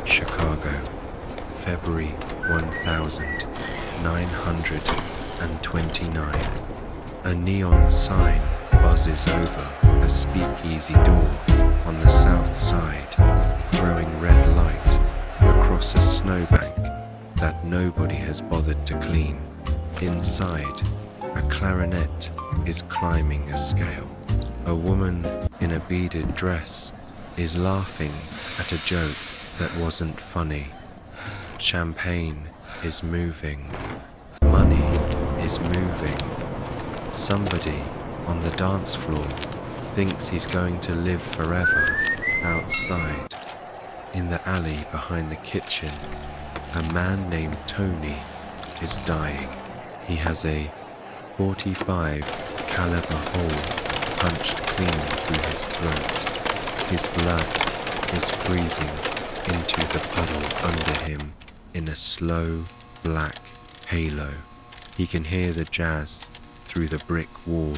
Chicago, February 1929. A neon sign buzzes over a speakeasy door on the south side, throwing red light across a snowbank that nobody has bothered to clean. Inside, a clarinet is climbing a scale. A woman in a beaded dress is laughing at a joke that wasn't funny. Champagne is moving. Money is moving. Somebody on the dance floor thinks he's going to live forever outside. In the alley behind the kitchen, a man named Tony is dying. He has a .45 caliber hole punched clean through his throat. His blood is freezing into the puddle under him in a slow black halo. He can hear the jazz through the brick wall.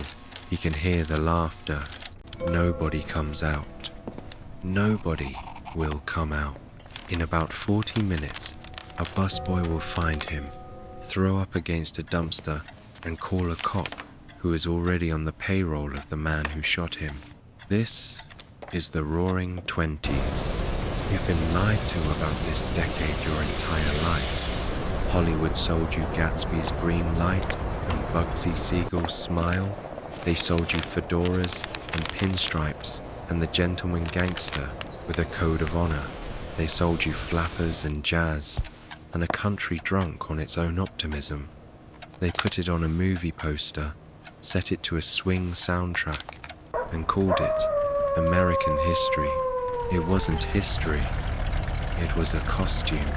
He can hear the laughter. Nobody comes out. Nobody will come out. In about 40 minutes, a busboy will find him, throw up against a dumpster, and call a cop who is already on the payroll of the man who shot him. This is the Roaring Twenties. You've been lied to about this decade your entire life. Hollywood sold you Gatsby's green light and Bugsy Siegel's smile. They sold you fedoras and pinstripes and the gentleman gangster with a code of honor. They sold you flappers and jazz and a country drunk on its own optimism. They put it on a movie poster, set it to a swing soundtrack, and called it American history. It wasn't history. It was a costume.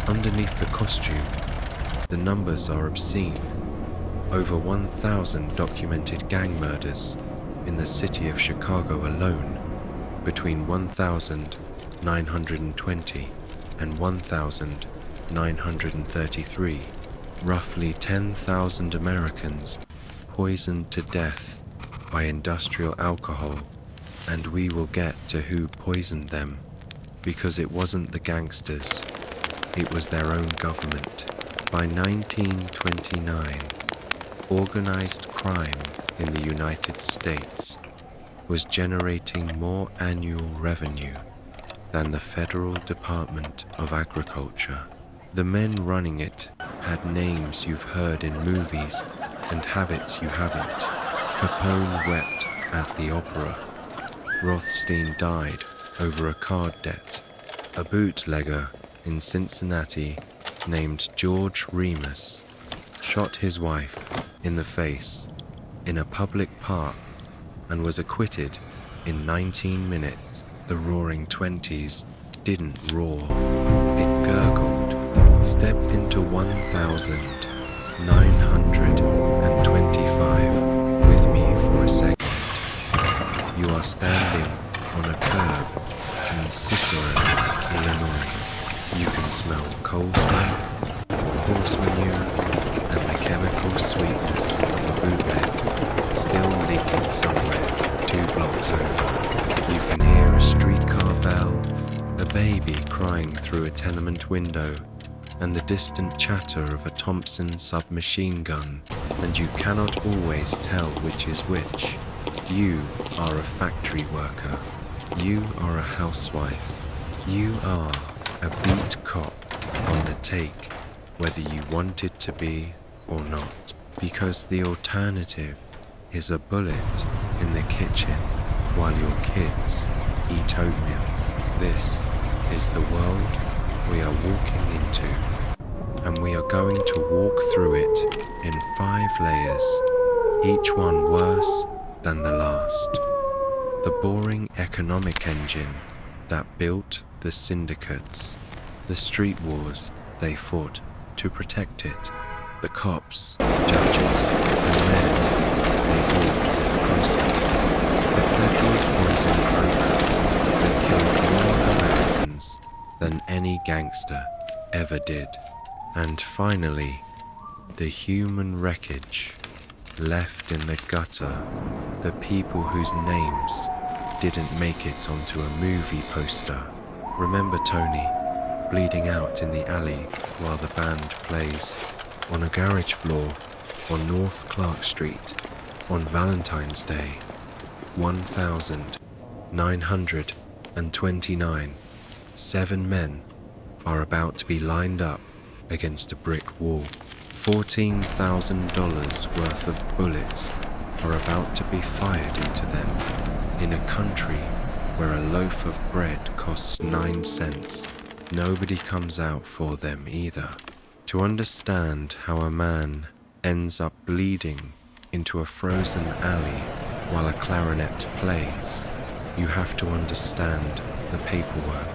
Underneath the costume, the numbers are obscene. Over 1,000 documented gang murders in the city of Chicago alone between 1,920 and 1,933. Roughly 10,000 Americans poisoned to death by industrial alcohol, and we will get to who poisoned them, because it wasn't the gangsters, it was their own government. By 1929, organized crime in the United States was generating more annual revenue than the Federal Department of Agriculture. The men running it had names you've heard in movies and habits you haven't. Capone wept at the opera. Rothstein died over a card debt. A bootlegger in Cincinnati named George Remus shot his wife in the face in a public park and was acquitted in 19 minutes. The Roaring Twenties didn't roar, it gurgled. Step into 1925 with me for a second. You are standing on a curb in Cicero, Illinois. You can smell coal smoke, horse manure, and the chemical sweetness of a bootleg still leaking somewhere 2 blocks over. You can hear a streetcar bell, a baby crying through a tenement window, and the distant chatter of a Thompson submachine gun, and you cannot always tell which is which. You are a factory worker. You are a housewife. You are a beat cop on the take, whether you want it to be or not, because the alternative is a bullet in the kitchen while your kids eat oatmeal. This is the world we are walking into, and we are going to walk through it in 5 layers, each one worse than the last. The boring economic engine that built the syndicates, the street wars they fought to protect it, the cops, judges, and mayors they bought the proceeds, the federal poison program that killed more Americans than any gangster ever did. And finally, the human wreckage left in the gutter, the people whose names didn't make it onto a movie poster. Remember Tony, bleeding out in the alley while the band plays, on a garage floor, on North Clark Street, on Valentine's Day, 1929, 7 men are about to be lined up against a brick wall. $14,000 worth of bullets are about to be fired into them in a country where a loaf of bread costs 9 cents. Nobody comes out for them either. To understand how a man ends up bleeding into a frozen alley while a clarinet plays, you have to understand the paperwork,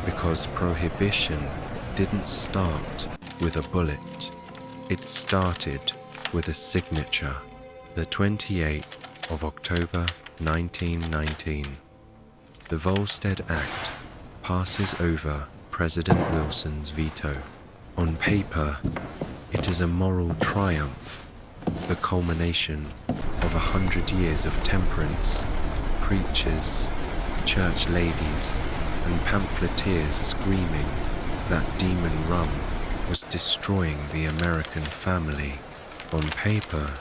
because Prohibition didn't start with a bullet. It started with a signature, the 28th of October 1919. The Volstead Act passes over President Wilson's veto. On paper, it is a moral triumph, the culmination of 100 years of temperance, preachers, church ladies, and pamphleteers screaming that demon rum was destroying the American family. On paper,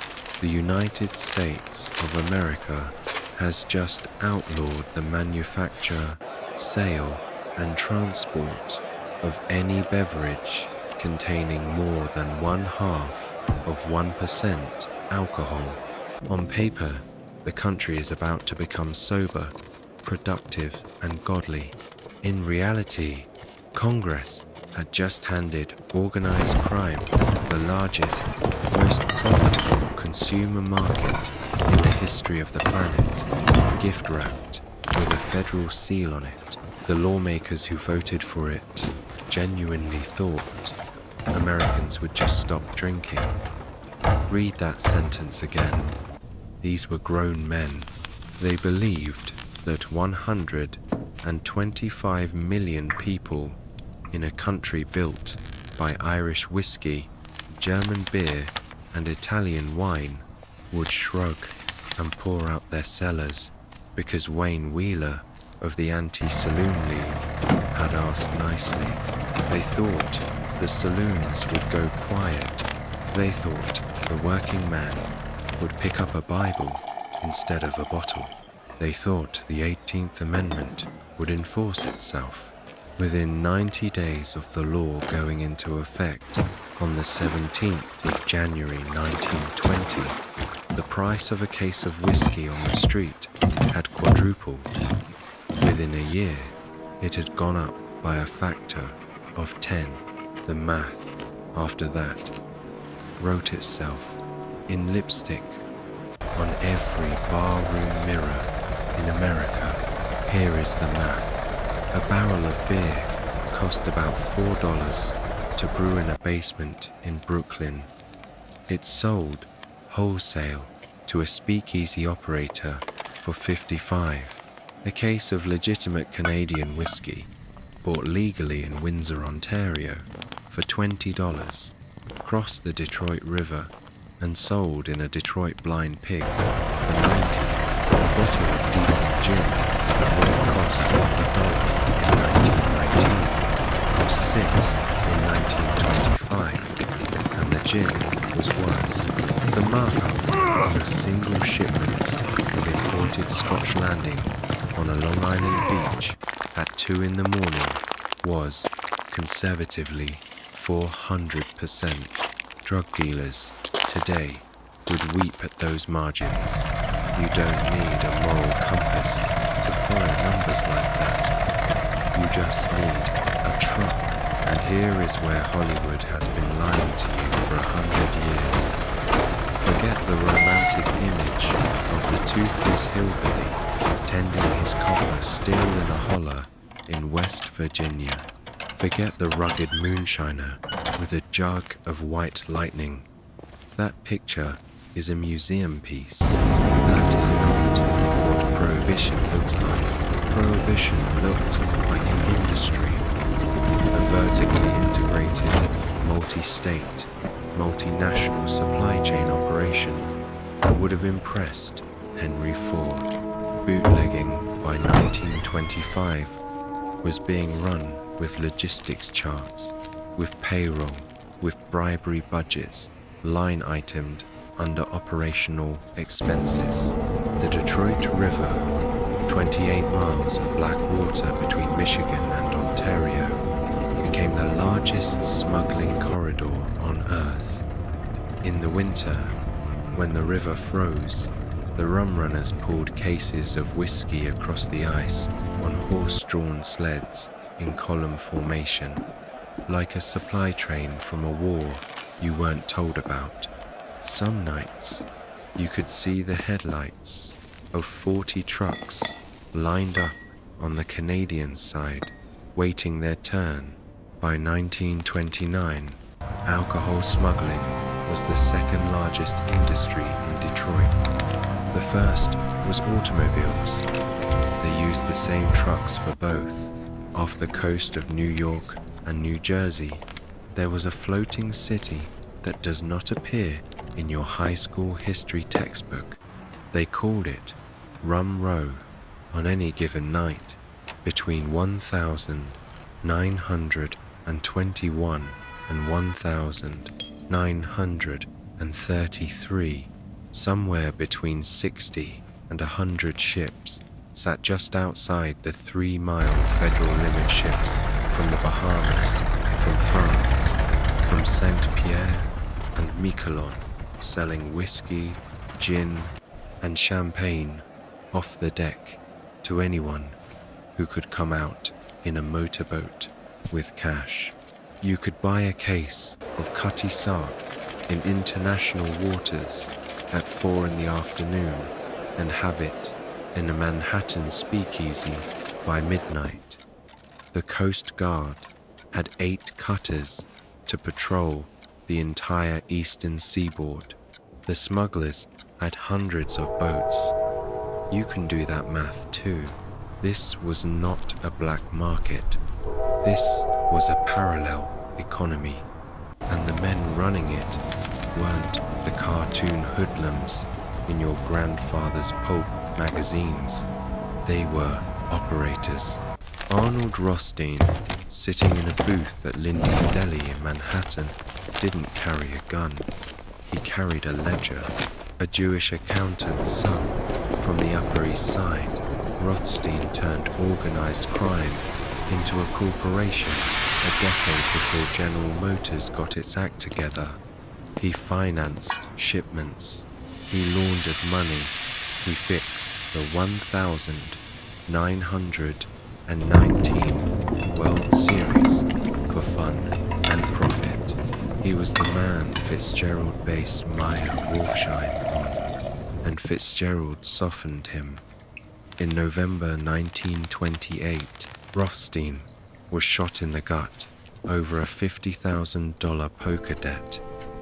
the United States of America has just outlawed the manufacture, sale, and transport of any beverage containing more than 0.5% alcohol. On paper, the country is about to become sober, productive, and godly. In reality, Congress had just handed organized crime the largest, most profitable consumer market in the history of the planet, gift wrapped with a federal seal on it. The lawmakers who voted for it genuinely thought Americans would just stop drinking. Read that sentence again. These were grown men. They believed that 125 million people in a country built by Irish whiskey, German beer, and Italian wine would shrug and pour out their cellars because Wayne Wheeler of the Anti-Saloon League had asked nicely. They thought the saloons would go quiet. They thought the working man would pick up a Bible instead of a bottle. They thought the 18th Amendment would enforce itself. Within 90 days of the law going into effect on the 17th of January 1920, the price of a case of whiskey on the street had quadrupled. Within a year, it had gone up by a factor of 10. The math, after that, wrote itself in lipstick on every barroom mirror in America. Here is the math. A barrel of beer cost about $4 to brew in a basement in Brooklyn. It sold wholesale to a speakeasy operator for $55. A case of legitimate Canadian whiskey, bought legally in Windsor, Ontario, for $20, crossed the Detroit River and sold in a Detroit Blind Pig for $90. A bottle of decent gin that would have cost $1 in 1919 cost $6 in 1925, and the gin was worse. The markup on a single shipment of imported Scotch landing on a Long Island beach at 2 in the morning was, conservatively, 400%. Drug dealers today would weep at those margins. You don't need a moral compass to follow numbers like that. You just need a truck. And here is where Hollywood has been lying to you for 100 years. Forget the romantic image of the toothless hillbilly tending his copper still in a holler in West Virginia. Forget the rugged moonshiner with a jug of white lightning. That picture is a museum piece. That is not what Prohibition looked like. Prohibition looked like an industry, a vertically integrated, multi-state, multinational supply chain operation that would have impressed Henry Ford. Bootlegging by 1925 was being run with logistics charts, with payroll, with bribery budgets, line itemed under operational expenses. The Detroit River, 28 miles of black water between Michigan and Ontario, became the largest smuggling corridor on Earth. In the winter, when the river froze, the rum runners pulled cases of whiskey across the ice on horse-drawn sleds in column formation, like a supply train from a war you weren't told about. Some nights, you could see the headlights of 40 trucks lined up on the Canadian side, waiting their turn. By 1929, alcohol smuggling was the second largest industry in Detroit. The first was automobiles. They used the same trucks for both. Off the coast of New York and New Jersey, there was a floating city that does not appear in your high school history textbook. They called it Rum Row. On any given night, between 1,921 and 1,933, somewhere between 60 and 100 ships sat just outside the 3-mile federal limit ships from the Bahamas, from France, from Saint-Pierre and Miquelon, selling whiskey, gin, and champagne off the deck to anyone who could come out in a motorboat with cash. You could buy a case of Cutty Sark in international waters at 4 in the afternoon and have it in a Manhattan speakeasy by midnight. The Coast Guard had 8 cutters to patrol the entire eastern seaboard. The smugglers had hundreds of boats. You can do that math too. This was not a black market. This was a parallel economy, and the men running it weren't the cartoon hoodlums in your grandfather's pulp magazines. They were operators. Arnold Rothstein, sitting in a booth at Lindy's Deli in Manhattan, didn't carry a gun. He carried a ledger. A Jewish accountant's son from the Upper East Side, Rothstein turned organized crime into a corporation a decade before General Motors got its act together. He financed shipments. He laundered money. He fixed the 1,919 World Series for fun and profit. He was the man Fitzgerald based Meyer Wolfsheim on, and Fitzgerald softened him. In November 1928, Rothstein was shot in the gut over a $50,000 poker debt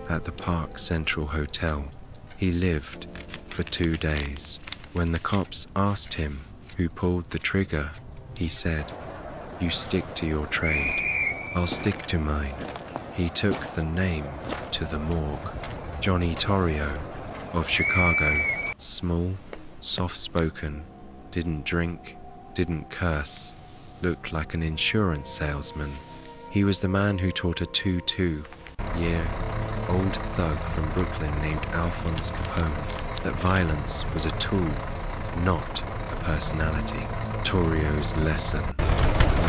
at the Park Central Hotel. He lived for 2 days. When the cops asked him who pulled the trigger, he said, "You stick to your trade. I'll stick to mine." He took the name to the morgue. Johnny Torrio of Chicago, small, soft-spoken, didn't drink, didn't curse, looked like an insurance salesman. He was the man who taught a 22-year-old thug from Brooklyn named Alphonse Capone that violence was a tool, not a personality. Torrio's lesson: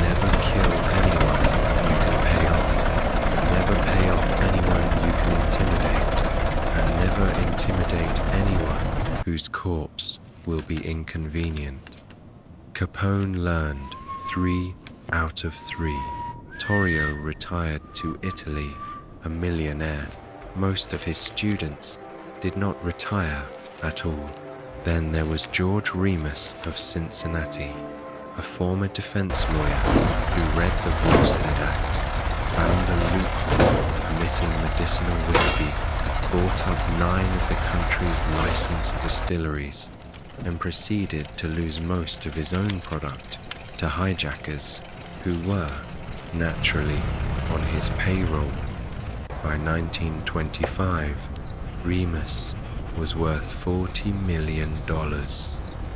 never kill anyone you can pay off. Never pay off anyone you can intimidate, and never intimidate anyone whose corpse will be inconvenient. Capone learned 3 out of 3. Torrio retired to Italy, a millionaire. Most of his students did not retire at all. Then there was George Remus of Cincinnati, a former defense lawyer who read the Volstead Act, found a loophole permitting medicinal whiskey, bought up 9 of the country's licensed distilleries, and proceeded to lose most of his own product to hijackers who were, naturally, on his payroll. By 1925, Remus was worth $40 million.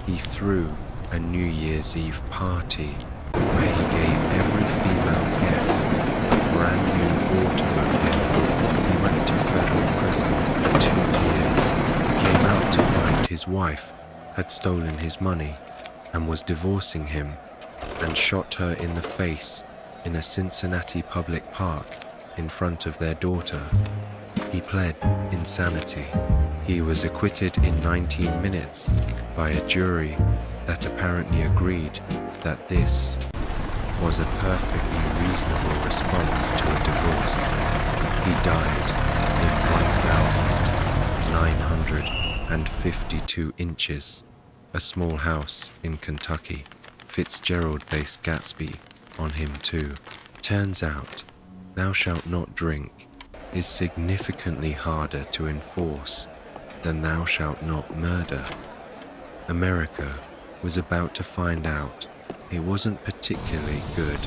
He threw a New Year's Eve party where he gave every female had stolen his money and was divorcing him, and shot her in the face in a Cincinnati public park in front of their daughter. He pled insanity. He was acquitted in 19 minutes by a jury that apparently agreed that this was a perfectly reasonable response to a divorce. He died in 1,952 inches, a small house in Kentucky. Fitzgerald based Gatsby on him too. Turns out, thou shalt not drink is significantly harder to enforce than thou shalt not murder. America was about to find out it wasn't particularly good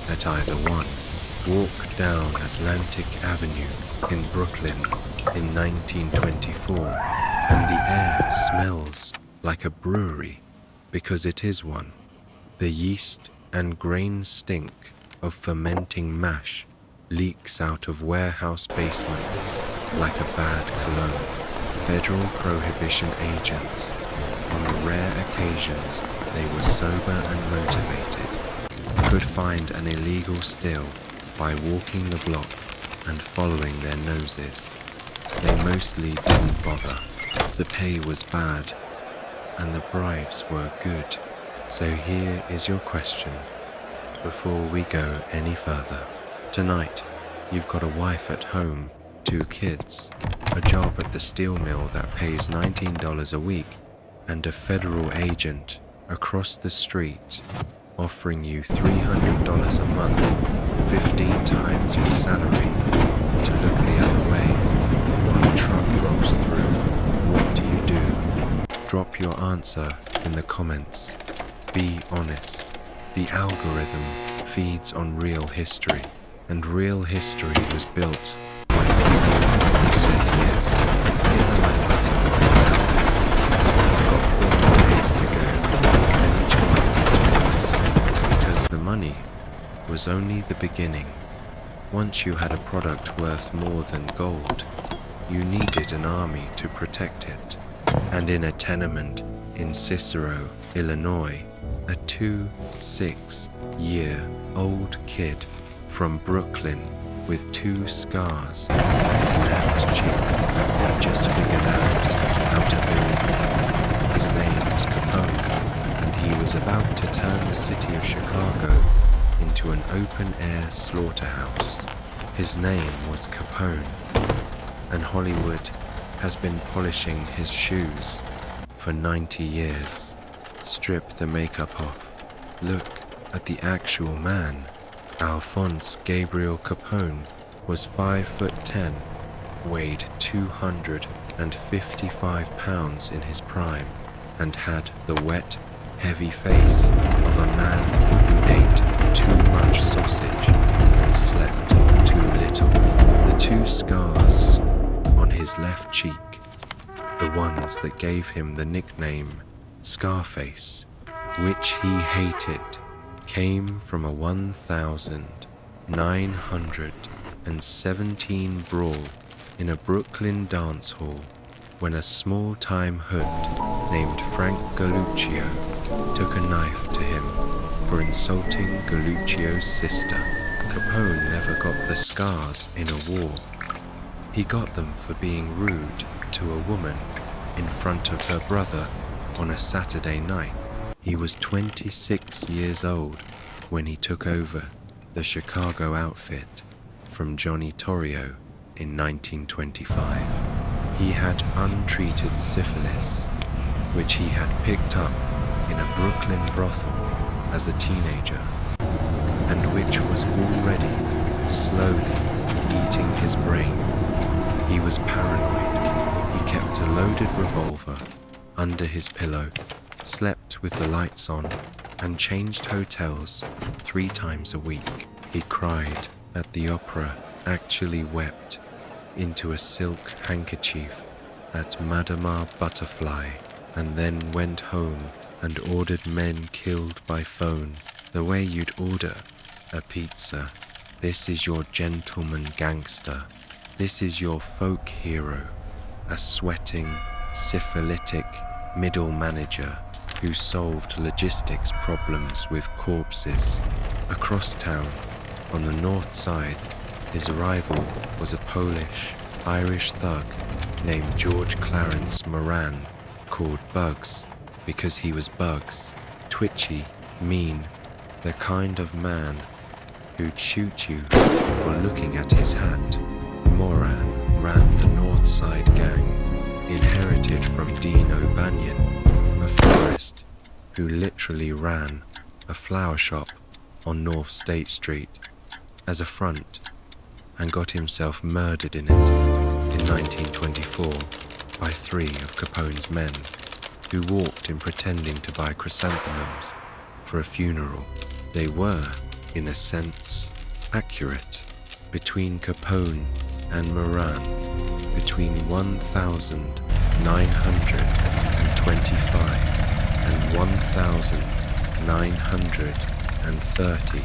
at either one. Walk down Atlantic Avenue in Brooklyn in 1924, and the air smells like a brewery because it is one. The yeast and grain stink of fermenting mash leaks out of warehouse basements like a bad cologne. Federal Prohibition agents, on the rare occasions they were sober and motivated, could find an illegal still by walking the block and following their noses. They mostly didn't bother. The pay was bad, and the bribes were good. So here is your question, before we go any further. Tonight, you've got a wife at home, 2 kids, a job at the steel mill that pays $19 a week, and a federal agent across the street offering you $300 a month, 15 times your salary, to look the other way while a truck rolls through. What do you do? Drop your answer in the comments. Be honest. The algorithm feeds on real history, and real history was built by people who said yes. Hit the like button right now. I've got 4 more days to go, and each one gets worse, because the money was only the beginning. Once you had a product worth more than gold, you needed an army to protect it. And in a tenement in Cicero, Illinois, a 26-year-old kid from Brooklyn with 2 scars on his left cheek had just figured out how to build one. His name was Capone, and he was about to turn the city of Chicago into an open-air slaughterhouse. His name was Capone, and Hollywood has been polishing his shoes for 90 years. Strip the makeup off. Look at the actual man. Alphonse Gabriel Capone was 5'10", weighed 255 pounds in his prime, and had the wet, heavy face of a man who ate too much sausage and slept too little. The 2 scars on his left cheek, the ones that gave him the nickname Scarface, which he hated, came from a 1917 brawl in a Brooklyn dance hall when a small-time hood named Frank Galluccio took a knife to him for insulting Galluccio's sister. Capone never got the scars in a war. He got them for being rude to a woman in front of her brother on a Saturday night. He was 26 years old when he took over the Chicago outfit from Johnny Torrio in 1925. He had untreated syphilis, which he had picked up in a Brooklyn brothel as a teenager, and which was already slowly eating his brain. He was paranoid. He kept a loaded revolver under his pillow, slept with the lights on, and changed hotels 3 times a week. He cried at the opera, actually wept into a silk handkerchief at Madama Butterfly, and then went home and ordered men killed by phone the way you'd order a pizza. This is your gentleman gangster. This is your folk hero, a sweating, syphilitic middle manager who solved logistics problems with corpses. Across town, on the north side, his rival was a Polish-Irish thug named George Clarence Moran, called Bugs because he was Bugs, twitchy, mean, the kind of man who'd shoot you for looking at his hat. Moran ran the North Side Gang, inherited from Dean O'Banion, a florist who literally ran a flower shop on North State Street as a front and got himself murdered in it in 1924 by 3 of Capone's men who walked in pretending to buy chrysanthemums for a funeral. They were, in a sense, accurate. Between Capone and Moran, between 1925 and 1930,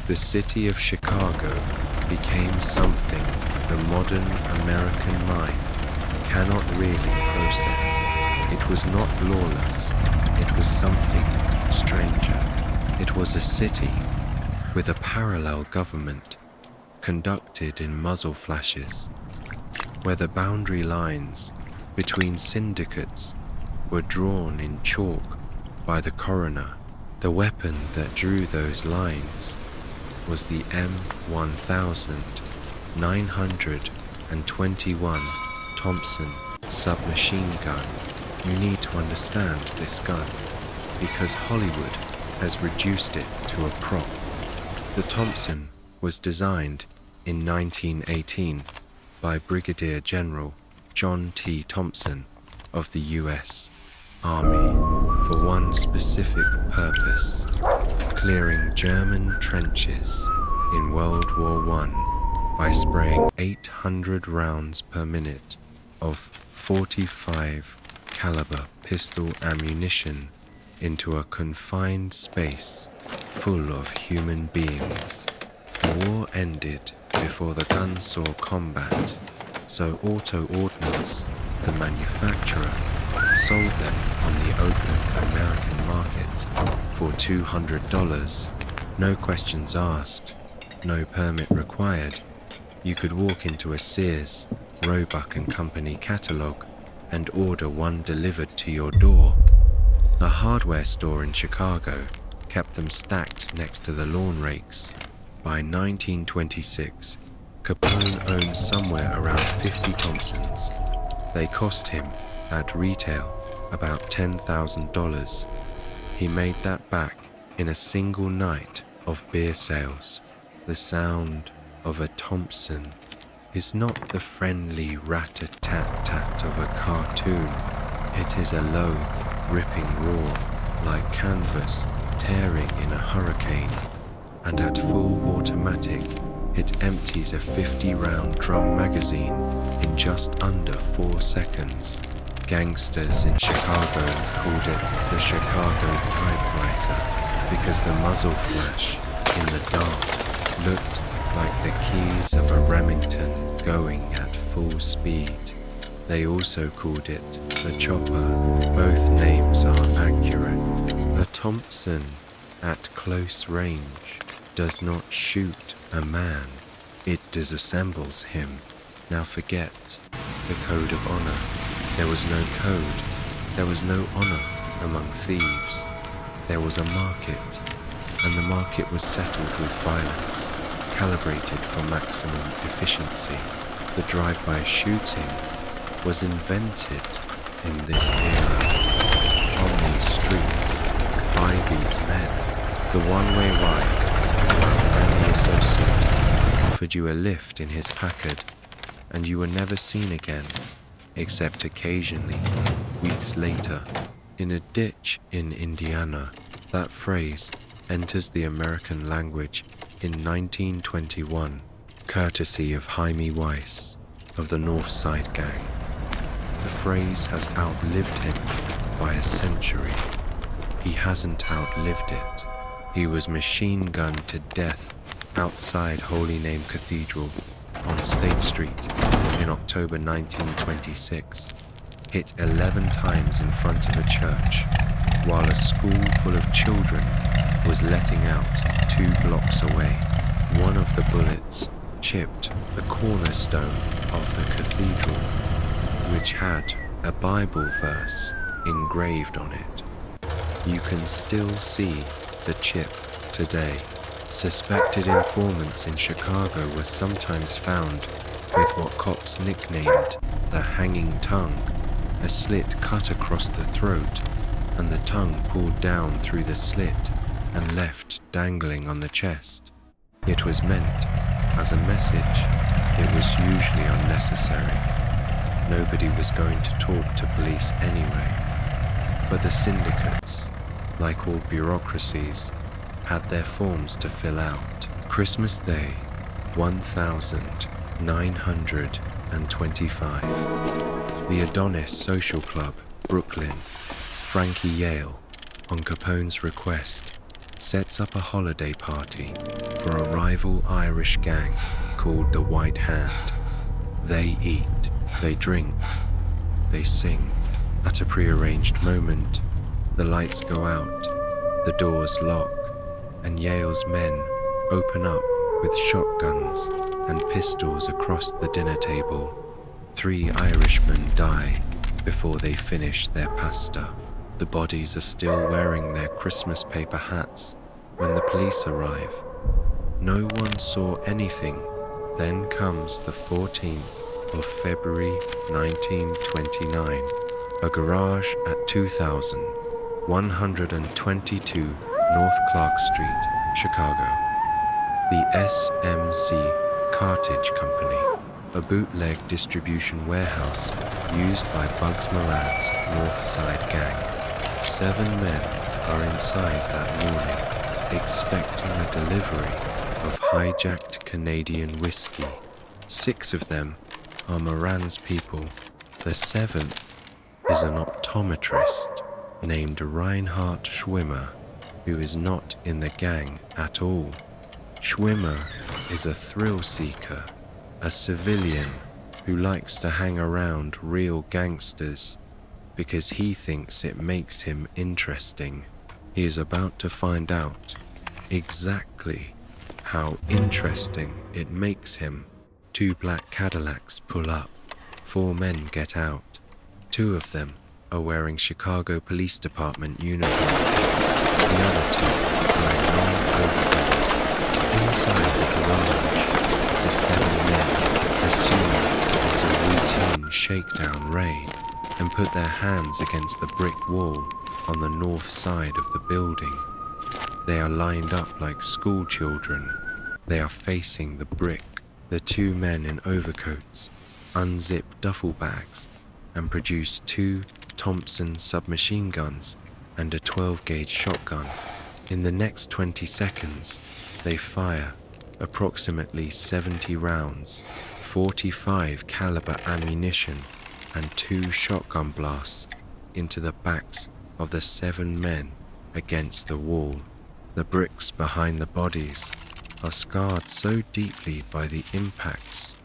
the city of Chicago became something the modern American mind cannot really process. It was not lawless, it was something stranger. It was a city with a parallel government conducted in muzzle flashes, where the boundary lines between syndicates were drawn in chalk by the coroner. The weapon that drew those lines was the M1921 Thompson submachine gun. You need to understand this gun because Hollywood has reduced it to a prop. The Thompson was designed in 1918 by Brigadier General John T. Thompson of the U.S. Army for one specific purpose: clearing German trenches in World War I by spraying 800 rounds per minute of 45 caliber pistol ammunition into a confined space full of human beings. The war ended before the gun saw combat, so Auto Ordnance, the manufacturer, sold them on the open American market for $200. No questions asked, no permit required. You could walk into a Sears, Roebuck and Company catalog and order one delivered to your door. A hardware store in Chicago kept them stacked next to the lawn rakes. By 1926, Capone owned somewhere around 50 Thompsons. They cost him, at retail, about $10,000. He made that back in a single night of beer sales. The sound of a Thompson is not the friendly rat-a-tat-tat of a cartoon. It is a low, ripping roar, like canvas tearing in a hurricane, and at full automatic, it empties a 50-round drum magazine in just under 4 seconds. Gangsters in Chicago called it the Chicago typewriter because the muzzle flash in the dark looked like the keys of a Remington going at full speed. They also called it the chopper. Both names are accurate. A Thompson at close range does not shoot a man, it disassembles him. Now forget the code of honor. There was no code, there was no honor among thieves. There was a market, and the market was settled with violence, calibrated for maximum efficiency. The drive-by shooting was invented in this era, on these streets, by these men. The one-way ride, where a friendly associate offered you a lift in his Packard, and you were never seen again, except occasionally, weeks later, in a ditch in Indiana. That phrase enters the American language in 1921, courtesy of Jaime Weiss of the North Side Gang. The phrase has outlived him by a century. He hasn't outlived it. He was machine gunned to death outside Holy Name Cathedral on State Street in October 1926. hit 11 times in front of a church, while a school full of children was letting out 2 blocks away. One of the bullets chipped the cornerstone of the cathedral, which had a Bible verse engraved on it. You can still see the chip today. Suspected informants in Chicago were sometimes found with what cops nicknamed the hanging tongue, a slit cut across the throat and the tongue pulled down through the slit and left dangling on the chest. It was meant as a message. It was usually unnecessary. Nobody was going to talk to police anyway. But the syndicates, like all bureaucracies, had their forms to fill out. Christmas Day, 1925. The Adonis Social Club, Brooklyn. Frankie Yale, on Capone's request, sets up a holiday party for a rival Irish gang called the White Hand. They eat, they drink, they sing. At a prearranged moment, the lights go out, the doors lock, and Yale's men open up with shotguns and pistols across the dinner table. 3 Irishmen die before they finish their pasta. The bodies are still wearing their Christmas paper hats when the police arrive. No one saw anything. Then comes the 14th of February 1929. A garage at 2122 North Clark Street, Chicago. The SMC Cartage Company, a bootleg distribution warehouse used by Bugs Moran's North Side gang. 7 men are inside that morning, expecting a delivery of hijacked Canadian whiskey. 6 of them are Moran's people. The 7th is an optometrist named Reinhard Schwimmer, who is not in the gang at all. Schwimmer is a thrill seeker, a civilian who likes to hang around real gangsters because he thinks it makes him interesting. He is about to find out exactly how interesting it makes him. 2 black Cadillacs pull up. 4 men get out. 2 of them are wearing Chicago Police Department uniforms. The other 2 wearing long overcoats. Inside the garage, the 7 men assume it's a routine shakedown raid and put their hands against the brick wall on the north side of the building. They are lined up like school children. They are facing the brick. The 2 men in overcoats unzip duffel bags and produce 2 Thompson submachine guns and a 12-gauge shotgun. In the next 20 seconds, they fire approximately 70 rounds, 45 caliber ammunition, and 2 shotgun blasts into the backs of the 7 men against the wall. The bricks behind the bodies are scarred so deeply by the impacts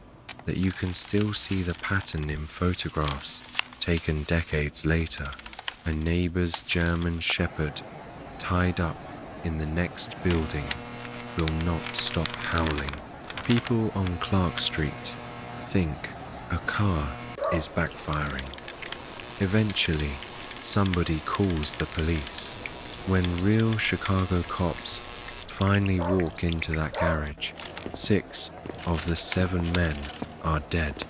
that you can still see the pattern in photographs taken decades later. A neighbor's German shepherd tied up in the next building will not stop howling. People on Clark Street think a car is backfiring. Eventually, somebody calls the police. When real Chicago cops finally walk into that garage, 6 of the 7 men are dead.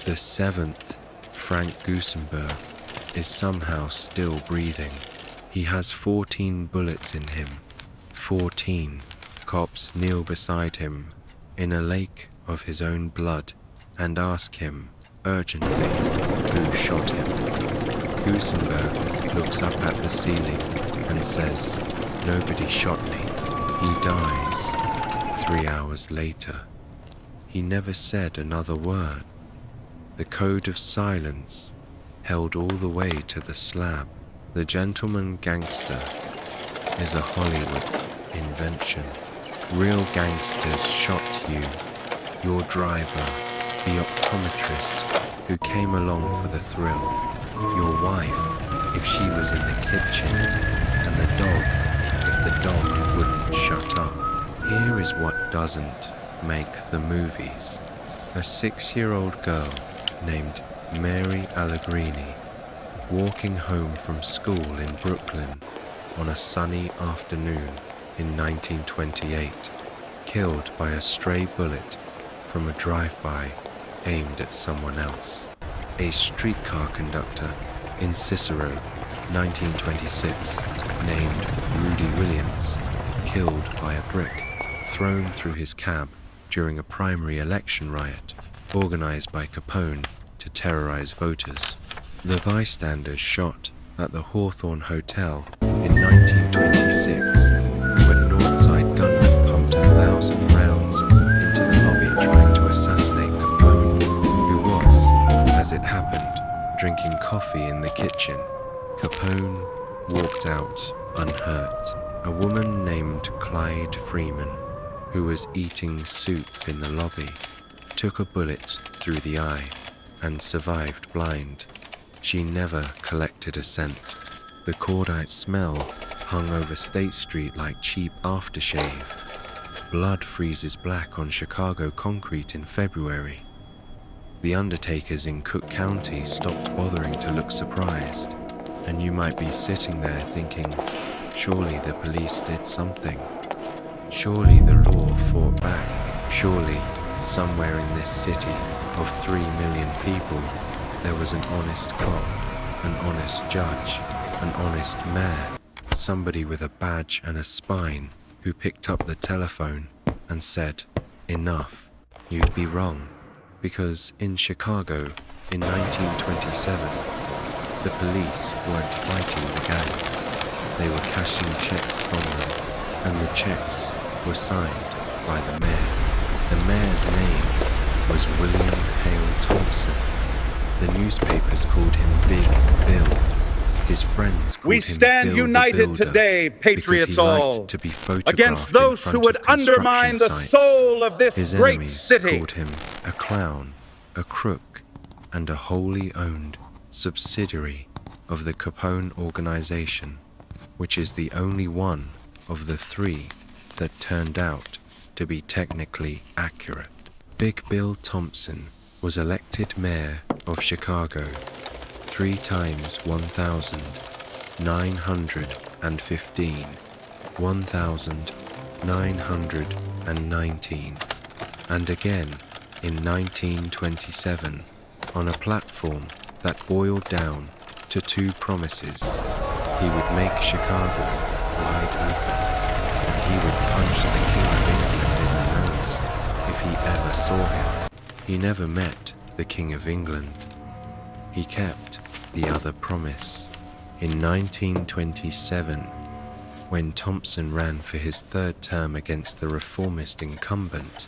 The 7th, Frank Gusenberg, is somehow still breathing. He has 14 bullets in him. 14. Cops kneel beside him in a lake of his own blood and ask him urgently who shot him. Gusenberg looks up at the ceiling and says, "Nobody shot me." He dies 3 hours later. He never said another word. The code of silence held all the way to the slab. The gentleman gangster is a Hollywood invention. Real gangsters shot you, your driver, the optometrist who came along for the thrill. Your wife, if she was in the kitchen, and the dog, if the dog wouldn't shut up. Here is what doesn't make the movies. A 6-year-old girl named Mary Allegrini, walking home from school in Brooklyn on a sunny afternoon in 1928, killed by a stray bullet from a drive-by aimed at someone else. A streetcar conductor in Cicero, 1926, named Rudy Williams, killed by a brick thrown through his cab during a primary election riot organized by Capone to terrorize voters. The bystanders shot at the Hawthorne Hotel in 1926 when Northside gunmen pumped 1,000 rounds into the lobby trying to assassinate Capone, who was, as it happened, drinking coffee in the kitchen. Capone walked out unhurt. A woman named Clyde Freeman, who was eating soup in the lobby, took a bullet through the eye and survived blind. She never collected a cent. The cordite smell hung over State Street like cheap aftershave. Blood freezes black on Chicago concrete in February. The undertakers in Cook County stopped bothering to look surprised, and you might be sitting there thinking, surely the police did something. Surely the law fought back. Surely, somewhere in this city of 3 million people, there was an honest cop, an honest judge, an honest mayor, somebody with a badge and a spine who picked up the telephone and said, enough. You'd be wrong, because in Chicago in 1927, the police weren't fighting the gangs. They were cashing checks from them, and the checks were signed by the mayor. The mayor's name was William Hale Thompson. The newspapers called him Big Bill. His friends called We him stand Bill united the Builder today, patriots because he liked all, to be photographed against those in who front would of construction undermine the sites. soul of this His great enemies city. called him a clown, a crook, and a wholly owned subsidiary of the Capone organization, which is the only one of the 3 that turned out to be technically accurate. Big Bill Thompson was elected mayor of Chicago 3 times 1,915, 1,919, and again in 1927 on a platform that boiled down to 2 promises. He would make Chicago wide open, and he would punch the King of England in the nose if he ever saw him. He never met the King of England. He kept the other promise. In 1927, when Thompson ran for his 3rd term against the reformist incumbent,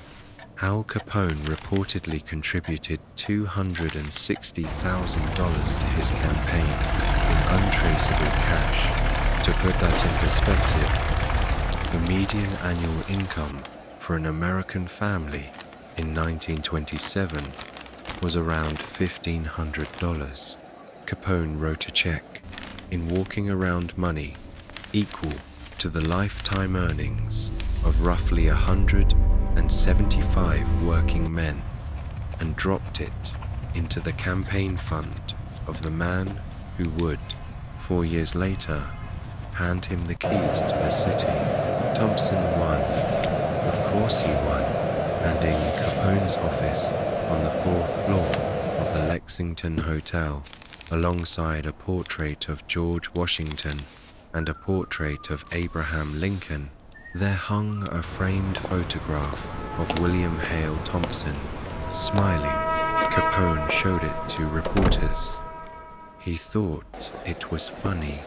Al Capone reportedly contributed $260,000 to his campaign in untraceable cash. To put that in perspective, the median annual income for an American family in 1927 was around $1,500. Capone wrote a check in walking around money equal to the lifetime earnings of roughly 175 working men and dropped it into the campaign fund of the man who would, 4 years later, hand him the keys to the city. Thompson won. Of course he won. And in Capone's office on the 4th floor of the Lexington Hotel, alongside a portrait of George Washington and a portrait of Abraham Lincoln, there hung a framed photograph of William Hale Thompson, smiling. Capone showed it to reporters. He thought it was funny.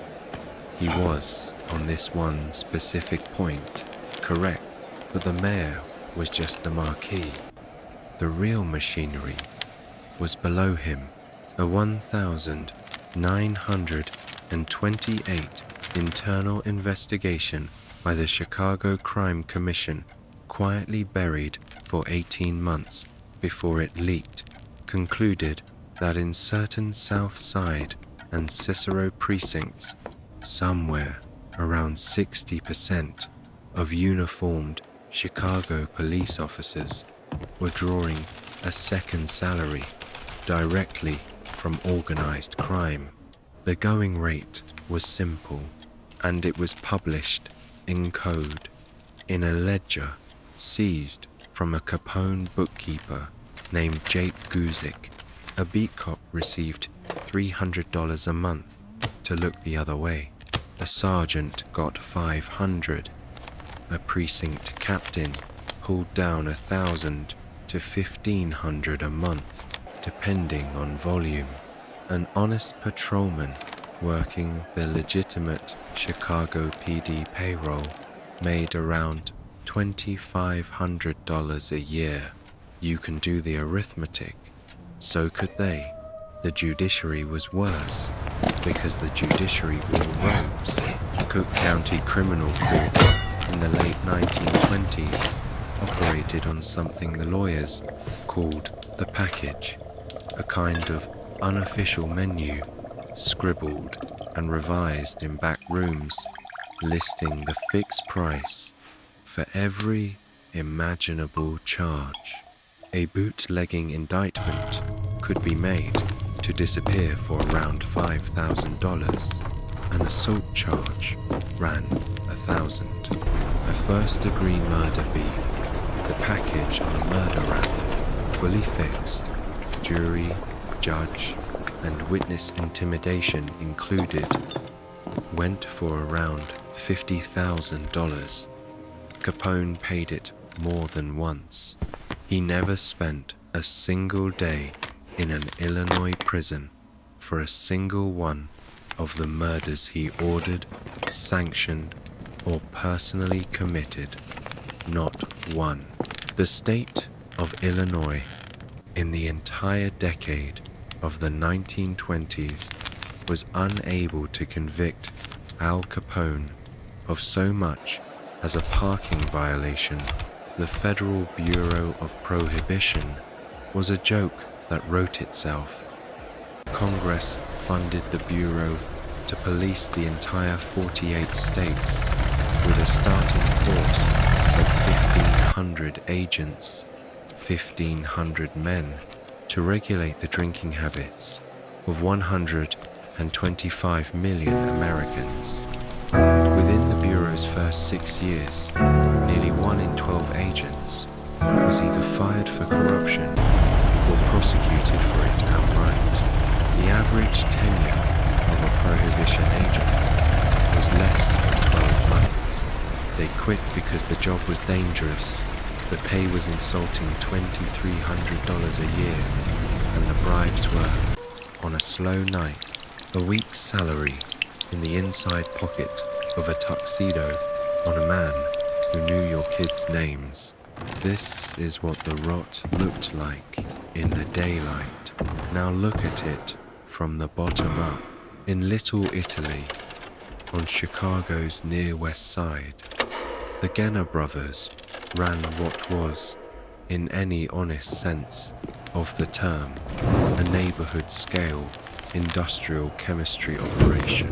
He was, on this one specific point, correct, but the mayor was just the marquee. The real machinery was below him, a 1,928 internal investigation by the Chicago Crime Commission, quietly buried for 18 months before it leaked, concluded that in certain South Side and Cicero precincts, somewhere around 60% of uniformed Chicago police officers were drawing a second salary directly from organized crime. The going rate was simple, and it was published in code in a ledger seized from a Capone bookkeeper named Jake Guzik. A beat cop received $300 a month to look the other way. A sergeant got $500. A precinct captain pulled down $1,000 to $1,500 a month, depending on volume. An honest patrolman working the legitimate Chicago PD payroll made around $2,500 a year. You can do the arithmetic. So could they. The judiciary was worse, because the judiciary wore robes. Cook County Criminal Court in the late 1920s operated on something the lawyers called the package, a kind of unofficial menu scribbled and revised in back rooms, listing the fixed price for every imaginable charge. A bootlegging indictment could be made to disappear for around $5,000. An assault charge ran $1,000. A first-degree murder beef, the package on a murder rap, fully fixed, jury, judge, and witness intimidation included, went for around $50,000. Capone paid it more than once. He never spent a single day in an Illinois prison for a single one of the murders he ordered, sanctioned, or personally committed. Not one. The state of Illinois, in the entire decade of the 1920s, was unable to convict Al Capone of so much as a parking violation. The Federal Bureau of Prohibition was a joke that wrote itself. Congress funded the Bureau to police the entire 48 states with a starting force of 1,500 agents, 1,500 men, to regulate the drinking habits of 125 million Americans. Within the Bureau's first 6 years, nearly 1 in 12 agents was either fired for corruption or prosecuted for it outright. The average tenure of a Prohibition agent was less than 12 months. They quit because the job was dangerous, the pay was insulting $2,300 a year, and the bribes were, on a slow night, a week's salary in the inside pocket of a tuxedo on a man who knew your kids' names. This is what the rot looked like in the daylight. Now look at it from the bottom up. In Little Italy, on Chicago's near west side, the Genner brothers ran what was, in any honest sense of the term, a neighborhood-scale industrial chemistry operation.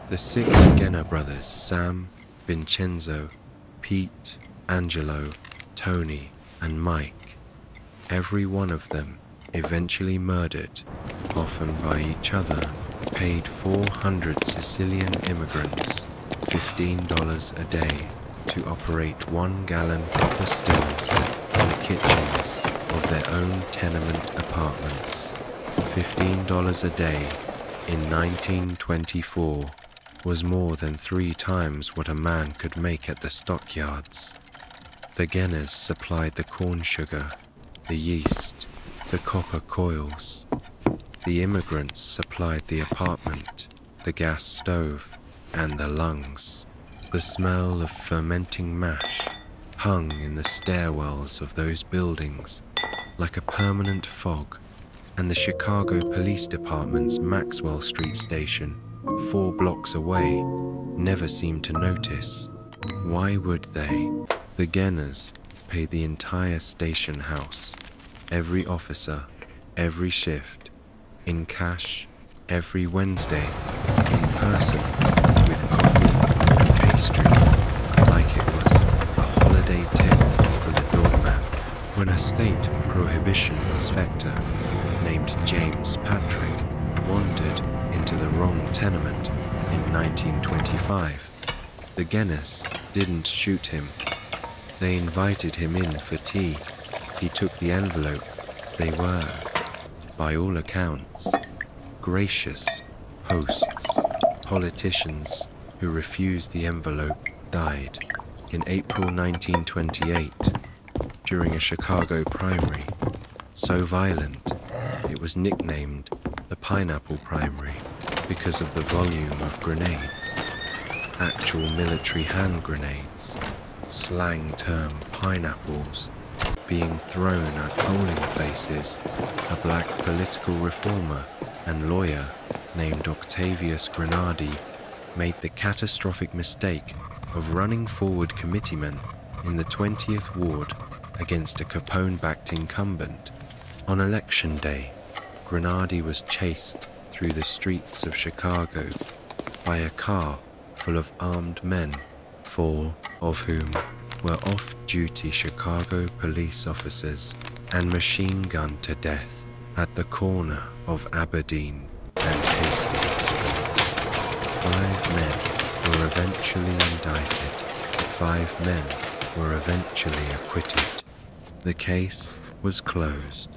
The 6 Genner brothers, Sam, Vincenzo, Pete, Angelo, Tony, and Mike, every one of them eventually murdered, often by each other, paid 400 Sicilian immigrants $15 a day to operate 1-gallon copper stills in the kitchens of their own tenement apartments. $15 a day in 1924 was more than 3 times what a man could make at the stockyards. The Genners supplied the corn sugar, the yeast, the copper coils. The immigrants supplied the apartment, the gas stove, and the lungs. The smell of fermenting mash hung in the stairwells of those buildings like a permanent fog, and the Chicago Police Department's Maxwell Street station, 4 blocks away, never seemed to notice. Why would they? The Genners paid the entire station house, every officer, every shift, in cash every Wednesday in person with coffee and pastries, like it was a holiday tip for the doorman. When a state prohibition inspector named James Patrick wandered into the wrong tenement in 1925, the Guinness didn't shoot him. They invited him in for tea. He took the envelope. They were, by all accounts, gracious hosts. Politicians who refused the envelope died. In April 1928, during a Chicago primary, so violent it was nicknamed the Pineapple Primary because of the volume of grenades, actual military hand grenades, slang term pineapples, being thrown at polling places. A black political reformer and lawyer named Octavius Grenadi made the catastrophic mistake of running forward committeemen in the 20th Ward against a Capone-backed incumbent. On election day, Grenadi was chased through the streets of Chicago by a car full of armed men, 4 of whom were off-duty Chicago police officers, and machine-gunned to death at the corner of Aberdeen and Hastings. 5 men were eventually indicted. 5 men were eventually acquitted. The case was closed.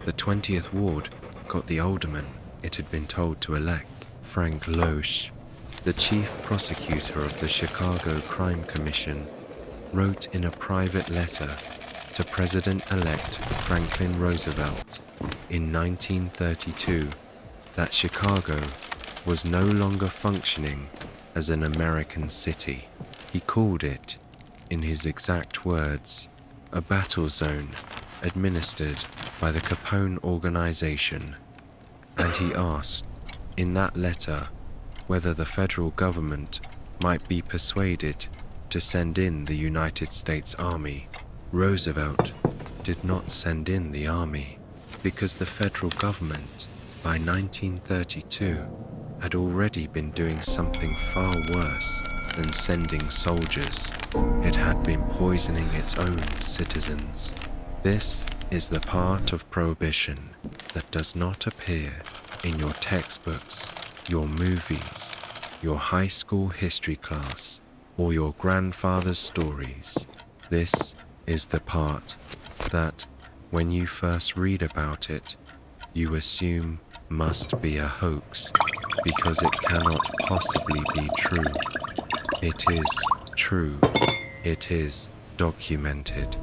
The 20th Ward got the alderman it had been told to elect, Frank Loesch. The chief prosecutor of the Chicago Crime Commission wrote in a private letter to President-elect Franklin Roosevelt in 1932 that Chicago was no longer functioning as an American city. He called it, in his exact words, a battle zone administered by the Capone organization, and he asked in that letter whether the federal government might be persuaded to send in the United States Army. Roosevelt did not send in the army because the federal government, by 1932, had already been doing something far worse than sending soldiers. It had been poisoning its own citizens. This is the part of Prohibition that does not appear in your textbooks, your movies, your high school history class, or your grandfather's stories. This is the part that, when you first read about it, you assume must be a hoax because it cannot possibly be true. It is true. It is documented.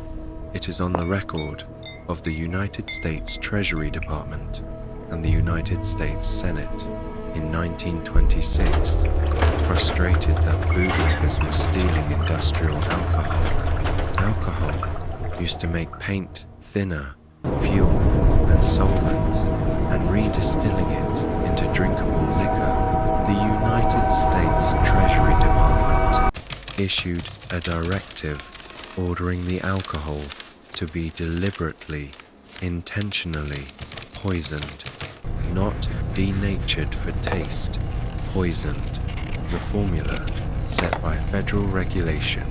It is on the record of the United States Treasury Department and the United States Senate in 1926, frustrated that bootleggers were stealing industrial alcohol. Alcohol used to make paint thinner, fuel, and solvents, and redistilling it into drinkable liquor. The United States Treasury Department issued a directive ordering the alcohol to be deliberately, intentionally poisoned, not denatured for taste, poisoned. The formula set by federal regulation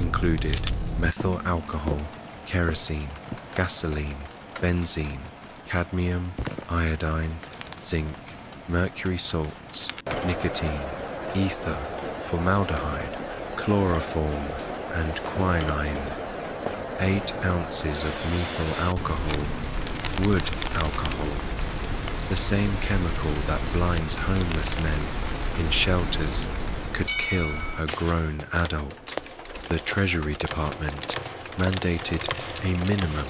included methyl alcohol, kerosene, gasoline, benzene, cadmium, iodine, zinc, mercury salts, nicotine, ether, formaldehyde, chloroform, and quinine. 8 ounces of methyl alcohol, wood alcohol, the same chemical that blinds homeless men in shelters, could kill a grown adult. The Treasury Department mandated a minimum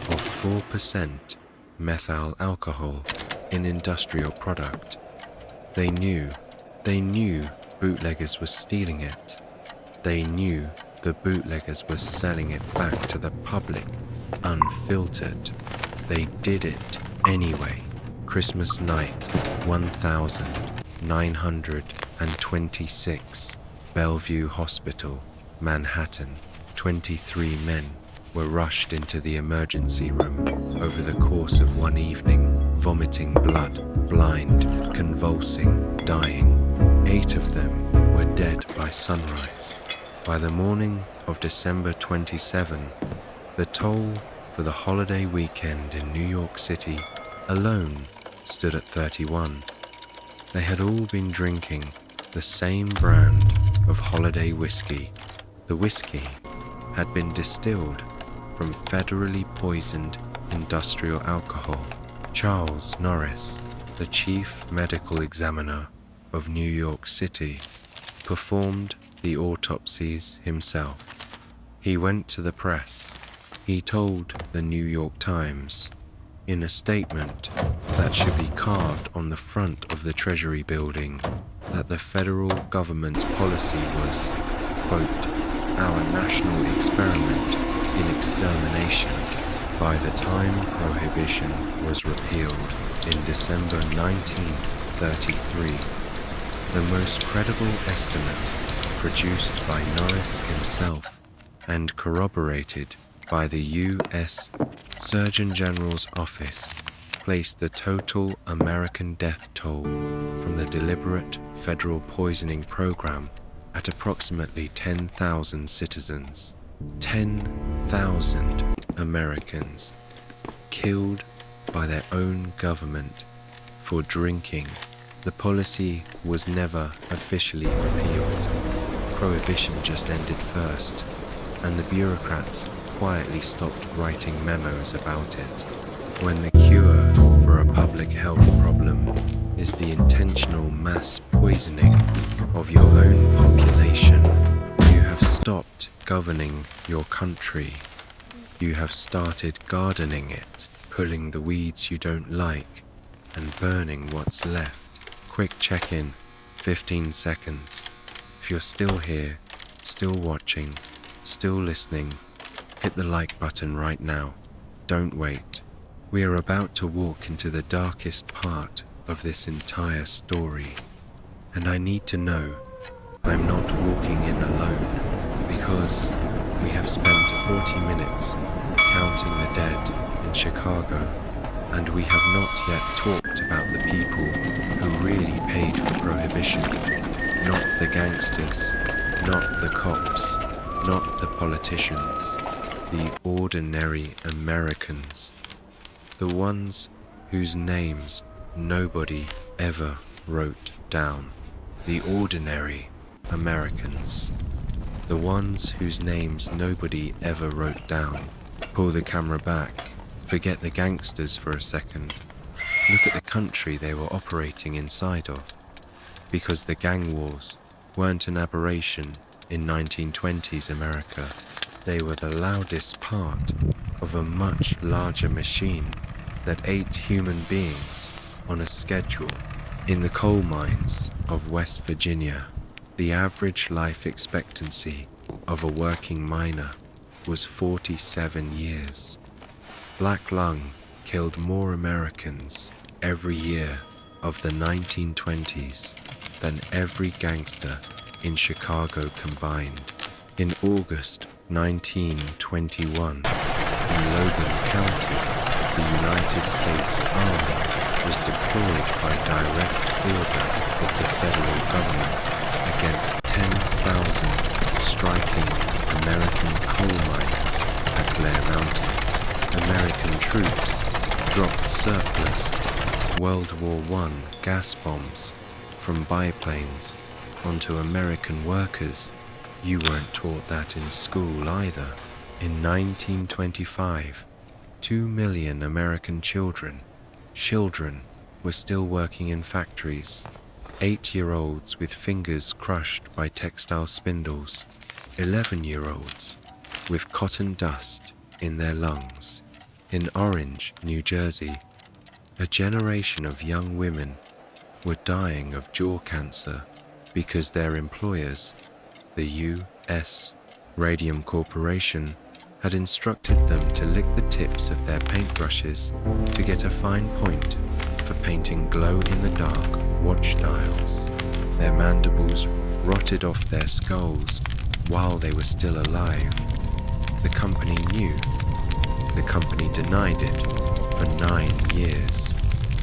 of 4% methyl alcohol in industrial product. They knew bootleggers were stealing it. They knew the bootleggers were selling it back to the public, unfiltered. They did it anyway. Christmas night, 1926, Bellevue Hospital, Manhattan. 23 men were rushed into the emergency room over the course of one evening. vomiting blood, blind, convulsing, dying. 8 of them were dead by sunrise. By the morning of December 27, the toll for the holiday weekend in New York City alone stood at 31. They had all been drinking the same brand of holiday whiskey. The whiskey had been distilled from federally poisoned industrial alcohol. Charles Norris, the chief medical examiner of New York City, performed the autopsies himself. He went to the press. He told the New York Times, in a statement that should be carved on the front of the Treasury building, that the federal government's policy was, quote, our national experiment in extermination. By the time Prohibition was repealed in December 1933, the most credible estimate produced by Norris himself and corroborated by the U.S. Surgeon General's office placed the total American death toll from the deliberate federal poisoning program at approximately 10,000 citizens. 10,000 Americans killed by their own government for drinking. The policy was never officially repealed. Prohibition just ended first, and the bureaucrats quietly stopped writing memos about it. When the cure for a public health problem is the intentional mass poisoning of your own population, you have stopped governing your country. You have started gardening it, pulling the weeds you don't like and burning what's left. Quick check-in, 15 seconds. If you're still here, still watching, still listening, hit the like button right now. Don't wait. We are about to walk into the darkest part of this entire story. And I need to know I'm not walking in alone, because we have spent 40 minutes counting the dead in Chicago, and we have not yet talked about the people who really paid for Prohibition. Not the gangsters, not the cops, not the politicians, the ordinary Americans, the ones whose names nobody ever wrote down. The ordinary Americans, the ones whose names nobody ever wrote down. Pull the camera back, forget the gangsters for a second. Look at the country they were operating inside of. Because the gang wars weren't an aberration in 1920s America. They were the loudest part of a much larger machine that ate human beings on a schedule. In the coal mines of West Virginia, the average life expectancy of a working miner was 47 years. Black lung killed more Americans every year of the 1920s than every gangster in Chicago combined. In August 1921, in Logan County, the United States Army was deployed by direct order of the federal government against 10,000 striking American coal mines at Blair Mountain. American troops dropped surplus World War I gas bombs from biplanes onto American workers. You weren't taught that in school either. In 1925, 2 million American children were still working in factories. 8-year-olds with fingers crushed by textile spindles. 11-year-olds with cotton dust in their lungs. In Orange, New Jersey, a generation of young women were dying of jaw cancer because their employers, the U.S. Radium Corporation, had instructed them to lick the tips of their paintbrushes to get a fine point for painting glow-in-the-dark watch dials. Their mandibles rotted off their skulls while they were still alive. The company knew. The company denied it for 9 years.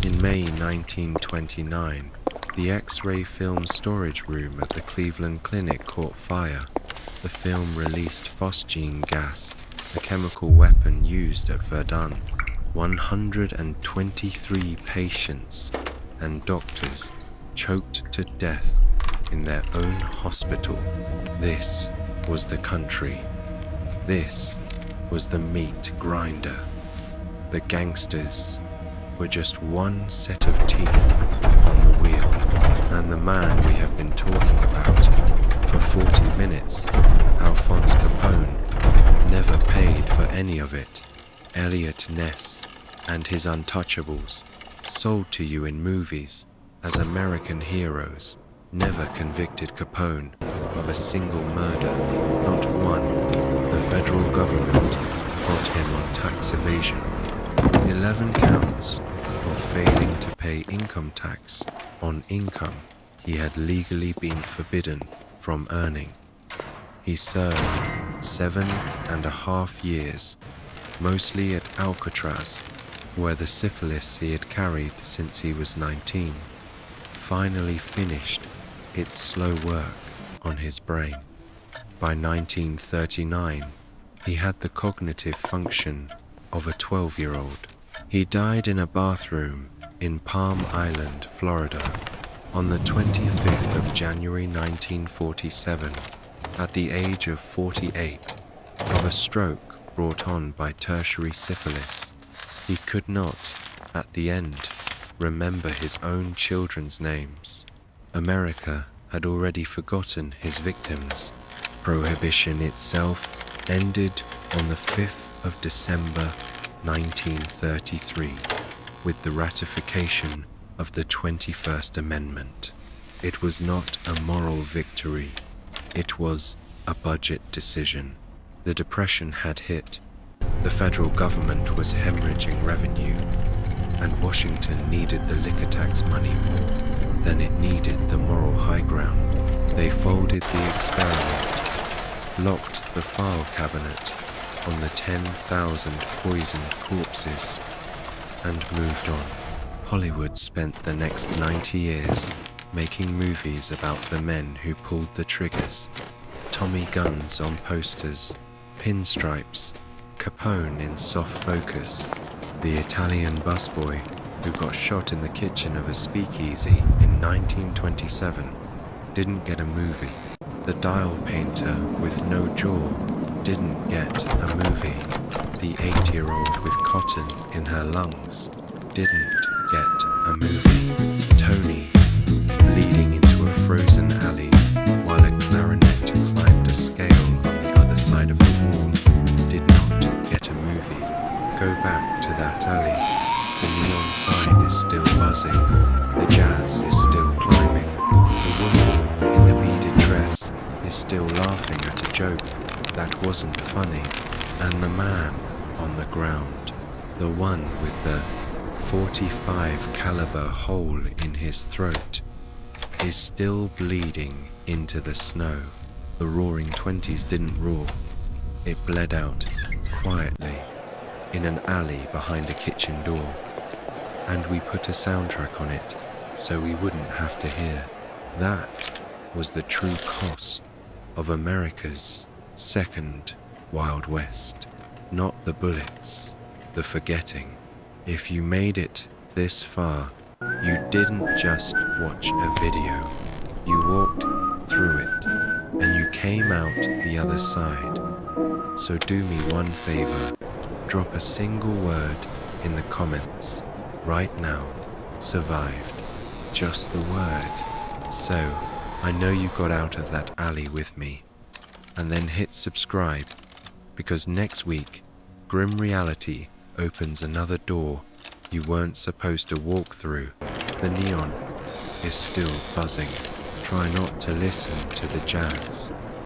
In May 1929, the X-ray film storage room at the Cleveland Clinic caught fire. The film released phosgene gas, a chemical weapon used at Verdun. 123 patients and doctors choked to death in their own hospital. This was the country. This was the meat grinder. The gangsters were just one set of teeth on the wheel, and the man we have been talking about for 40 minutes, Alphonse Capone, never paid for any of it. Elliot Ness and his untouchables, sold to you in movies as American heroes, never convicted Capone of a single murder, not one. The federal government got him on tax evasion. 11 counts of failing to pay income tax on income he had legally been forbidden from earning. He served 7.5 years, mostly at Alcatraz, where the syphilis he had carried since he was 19 finally finished its slow work on his brain. By 1939, he had the cognitive function of a 12-year-old. He died in a bathroom in Palm Island, Florida, on the 25th of January 1947, at the age of 48, of a stroke brought on by tertiary syphilis. He could not, at the end, remember his own children's names. America had already forgotten his victims. Prohibition itself ended on the 5th of December 1933 with the ratification of the 21st Amendment. It was not a moral victory. It was a budget decision. The Depression had hit. The federal government was hemorrhaging revenue, and Washington needed the liquor tax money more than it needed the moral high ground. They folded the experiment, locked the file cabinet on the 10,000 poisoned corpses, and moved on. Hollywood spent the next 90 years making movies about the men who pulled the triggers. Tommy guns on posters, pinstripes, Capone in soft focus, the Italian busboy who got shot in the kitchen of a speakeasy in 1927 didn't get a movie. The dial painter with no jaw didn't get a movie. The 8-year-old with cotton in her lungs didn't get a movie. Tony bleeding into a frozen alley while a clarinet climbed a scale on the other side of the wall did not get a movie. Go back to that alley. The neon sign is still buzzing. The jazz is still climbing. The woman in the beaded dress is still laughing at a joke that wasn't funny. And the man on the ground, the one with the .45 caliber hole in his throat, is still bleeding into the snow. The Roaring Twenties didn't roar. It bled out quietly in an alley behind a kitchen door, and we put a soundtrack on it so we wouldn't have to hear. That was the true cost of America's second Wild West. Not the bullets, the forgetting. If you made it this far, you didn't just watch a video. You walked through it, and you came out the other side. So do me one favor, drop a single word in the comments right now. Survived. Just the word. So, I know you got out of that alley with me. And then hit subscribe, because next week, Grim Reality opens another door you weren't supposed to walk through. The neon is still buzzing. Try not to listen to the jazz.